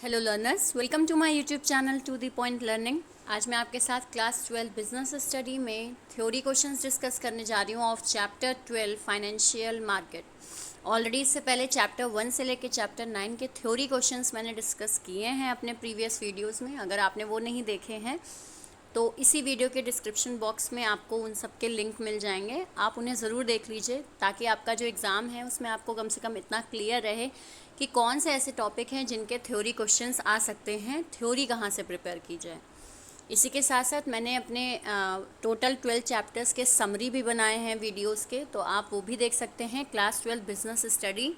Hello learners, welcome to my YouTube channel to the point learning. आज मैं आपके साथ क्लास 12 बिजनेस स्टडी में थ्योरी क्वेश्चंस डिस्कस करने जा रही हूँ of chapter 12 financial market. Already इससे पहले चैप्टर 1 से लेकर चैप्टर 9 के थ्योरी क्वेश्चंस मैंने डिस्कस किए हैं अपने प्रीवियस वीडियोज़ में। अगर आपने वो नहीं देखे हैं तो इसी वीडियो के डिस्क्रिप्शन बॉक्स में आपको उन सब के लिंक मिल जाएंगे, आप उन्हें ज़रूर देख लीजिए ताकि आपका जो एग्ज़ाम है उसमें आपको कम से कम इतना क्लियर रहे कि कौन से ऐसे टॉपिक हैं जिनके थ्योरी क्वेश्चंस आ सकते हैं, थ्योरी कहाँ से प्रिपेयर की जाए। इसी के साथ साथ मैंने अपने टोटल 12 चैप्टर्स के समरी भी बनाए हैं वीडियोस के, तो आप वो भी देख सकते हैं क्लास 12 बिजनेस स्टडी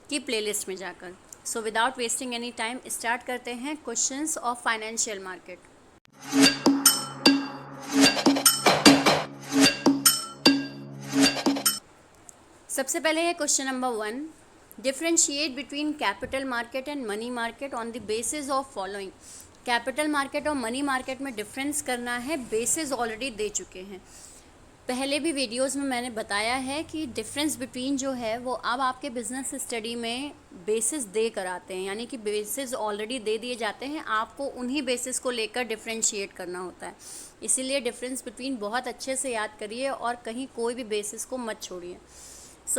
की प्लेलिस्ट में जाकर। So without wasting any time start करते हैं क्वेश्चंस ऑफ फाइनेंशियल मार्केट। सबसे पहले है question number 1, differentiate between capital market and money market on the basis of following. Capital market और मनी मार्केट में डिफरेंस करना है, बेसिस ऑलरेडी दे चुके हैं। पहले भी वीडियोस में मैंने बताया है कि डिफरेंस बिटवीन जो है वो अब आपके बिजनेस स्टडी में बेसिस दे कर आते हैं, यानी कि बेसिस ऑलरेडी दे दिए जाते हैं, आपको उन्हीं बेसिस को लेकर डिफ्रेंशिएट करना होता है। इसीलिए डिफरेंस बिटवीन बहुत अच्छे से याद करिए और कहीं कोई भी बेसिस को मत छोड़िए।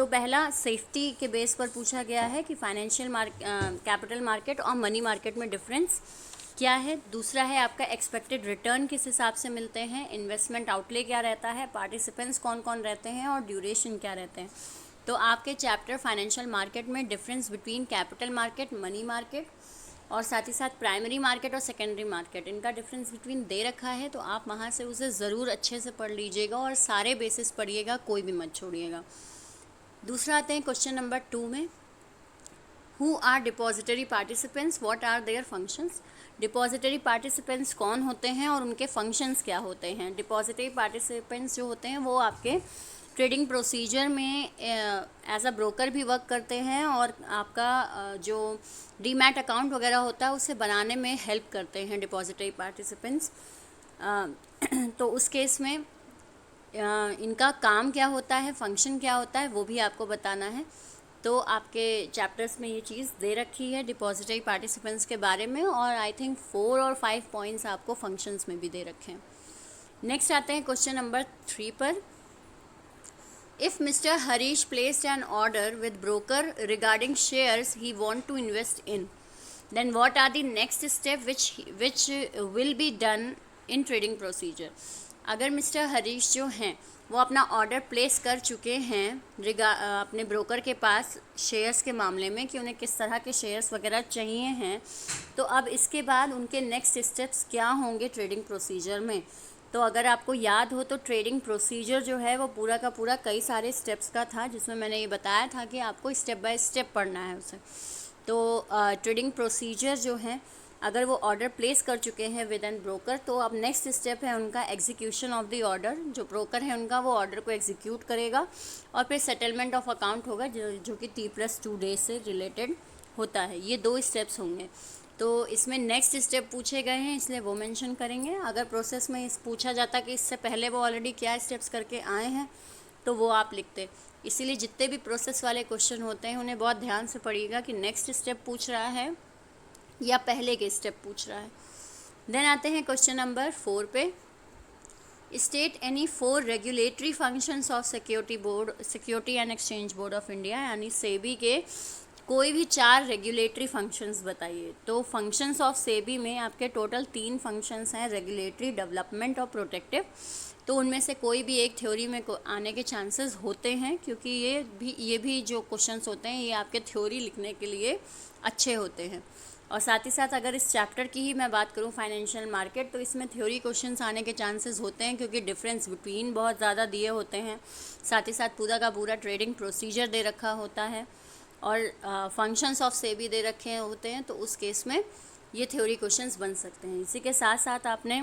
पहला सेफ्टी के बेस पर पूछा गया है कि फाइनेंशियल कैपिटल मार्केट और मनी मार्केट में डिफरेंस क्या है। दूसरा है आपका एक्सपेक्टेड रिटर्न किस हिसाब से मिलते हैं, इन्वेस्टमेंट आउटले क्या रहता है, पार्टिसिपेंट्स कौन कौन रहते हैं और ड्यूरेशन क्या रहते हैं। तो आपके चैप्टर फाइनेंशियल मार्केट में difference between capital market, money market और साथ ही साथ प्राइमरी मार्केट और सेकेंडरी मार्केट, इनका डिफरेंस बिटवीन दे रखा है, तो आप वहाँ से उसे ज़रूर अच्छे से पढ़ लीजिएगा और सारे बेसिस पढ़िएगा, कोई भी मत छोड़िएगा। दूसरा आते हैं क्वेश्चन नंबर 2 में, who are depository participants, what are their functions. Depository participants कौन होते हैं और उनके फंक्शंस क्या होते हैं। डिपॉजिटरी पार्टिसिपेंट्स जो होते हैं वो आपके ट्रेडिंग प्रोसीजर में एज अ ब्रोकर भी वर्क करते हैं और आपका जो डीमैट अकाउंट वगैरह होता है उसे बनाने में हेल्प करते हैं डिपॉजिटरी पार्टिसिपेंट्स। तो उस केस में इनका काम क्या होता है, फंक्शन क्या होता है, वो भी आपको बताना है। तो आपके चैप्टर्स में ये चीज़ दे रखी है डिपॉजिटरी पार्टिसिपेंट्स के बारे में, और आई थिंक 4 और 5 पॉइंट्स आपको फंक्शंस में भी दे रखे हैं। नेक्स्ट आते हैं क्वेश्चन नंबर 3 पर, if mister Harish placed an order with broker regarding shares he want to invest in, then what are the next step which will be done in trading procedure. अगर mister Harish जो हैं वो अपना order place कर चुके हैं अपने ब्रोकर के पास शेयर्स के मामले में कि उन्हें किस तरह के शेयर्स वगैरह चाहिए हैं, तो अब इसके बाद उनके नेक्स्ट स्टेप्स क्या होंगे ट्रेडिंग प्रोसीजर में। तो अगर आपको याद हो तो ट्रेडिंग प्रोसीजर जो है वो पूरा का पूरा कई सारे स्टेप्स का था, जिसमें मैंने ये बताया था कि आपको स्टेप बाय स्टेप पढ़ना है उसे। तो ट्रेडिंग प्रोसीजर जो है, अगर वो ऑर्डर प्लेस कर चुके हैं विद एन ब्रोकर, तो अब नेक्स्ट स्टेप है उनका एग्जीक्यूशन ऑफ द ऑर्डर। जो ब्रोकर है उनका वो ऑर्डर को एग्जीक्यूट करेगा और फिर सेटलमेंट ऑफ अकाउंट होगा, जो कि T+2 डेज से रिलेटेड होता है। ये 2 स्टेप्स होंगे। तो इसमें नेक्स्ट स्टेप पूछे गए हैं इसलिए वो मेंशन करेंगे। अगर प्रोसेस में पूछा जाता कि इससे पहले वो ऑलरेडी क्या स्टेप्स करके आए हैं तो वो आप लिखते। इसीलिए जितने भी प्रोसेस वाले क्वेश्चन होते हैं उन्हें बहुत ध्यान से पढ़िएगा कि नेक्स्ट स्टेप पूछ रहा है या पहले के स्टेप पूछ रहा है। देन आते हैं क्वेश्चन नंबर 4 पे, state any 4 regulatory functions of security and exchange board of India, यानी सेबी के कोई भी 4 रेगुलेटरी फंक्शंस बताइए। तो फंक्शंस ऑफ सेबी में आपके टोटल 3 फंक्शंस हैं, रेगुलेटरी, डेवलपमेंट और प्रोटेक्टिव। तो उनमें से कोई भी एक थ्योरी में आने के चांसेस होते हैं, क्योंकि ये भी जो क्वेश्चंस होते हैं ये आपके थ्योरी लिखने के लिए अच्छे होते हैं। और साथ ही साथ अगर इस चैप्टर की ही मैं बात करूं फाइनेंशियल मार्केट, तो इसमें थ्योरी क्वेश्चंस आने के चांसेस होते हैं, क्योंकि डिफरेंस बिटवीन बहुत ज़्यादा दिए होते हैं। साथ ही साथ पूरा का पूरा ट्रेडिंग प्रोसीजर दे रखा होता है और फंक्शंस ऑफ सेबी दे रखे होते हैं, तो उस केस में ये थ्योरी क्वेश्चंस बन सकते हैं। इसी के साथ साथ आपने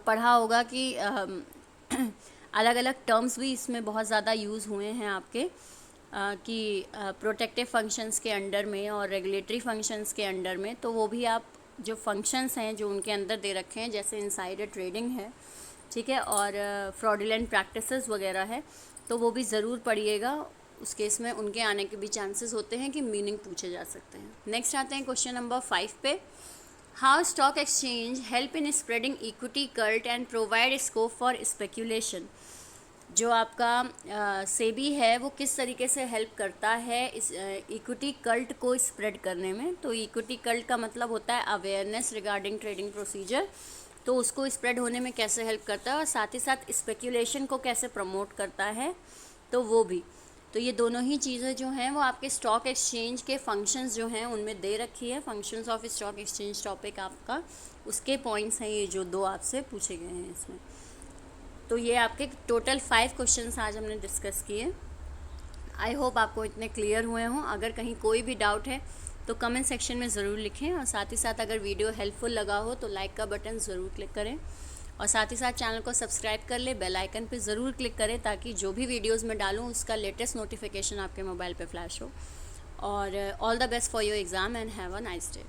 पढ़ा होगा कि अलग अलग टर्म्स भी इसमें बहुत ज़्यादा यूज़ हुए हैं आपके, कि प्रोटेक्टिव फंक्शंस के अंडर में और रेगुलेटरी फंक्शंस के अंडर में। तो वो भी आप जो फंक्शंस हैं जो उनके अंदर दे रखे हैं, जैसे इनसाइडर ट्रेडिंग है, ठीक है, और फ्रॉडुलेंट प्रैक्टिसेस वगैरह है, तो वो भी ज़रूर पढ़िएगा। उस केस में उनके आने के भी चांसेस होते हैं कि मीनिंग पूछे जा सकते हैं। नेक्स्ट आते हैं क्वेश्चन नंबर 5 पे। How stock exchange help in spreading equity cult and provide scope for speculation. जो आपका सेबी है वो किस तरीके से हेल्प करता है इस इक्विटी कल्ट को स्प्रेड करने में। तो इक्विटी कल्ट का मतलब होता है अवेयरनेस रिगार्डिंग ट्रेडिंग प्रोसीजर, तो उसको स्प्रेड होने में कैसे हेल्प करता है, और साथ ही साथ स्पेक्यूलेशन को कैसे प्रमोट करता है, तो वो भी। तो ये दोनों ही चीज़ें जो हैं वो आपके स्टॉक एक्सचेंज के फंक्शंस जो हैं उनमें दे रखी है। Functions of stock exchange topic आपका, उसके पॉइंट्स हैं ये जो 2 आपसे पूछे गए हैं इसमें। तो ये आपके टोटल 5 क्वेश्चंस आज हमने डिस्कस किए। आई होप आपको इतने क्लियर हुए हों। अगर कहीं कोई भी डाउट है तो कमेंट सेक्शन में ज़रूर लिखें, और साथ ही साथ अगर वीडियो हेल्पफुल लगा हो तो लाइक का बटन ज़रूर क्लिक करें, और साथ ही साथ चैनल को सब्सक्राइब कर ले, बेल आइकन पे ज़रूर क्लिक करें ताकि जो भी वीडियोस मैं डालूँ उसका लेटेस्ट नोटिफिकेशन आपके मोबाइल पे फ्लैश हो। और all the best for your exam and have a nice day.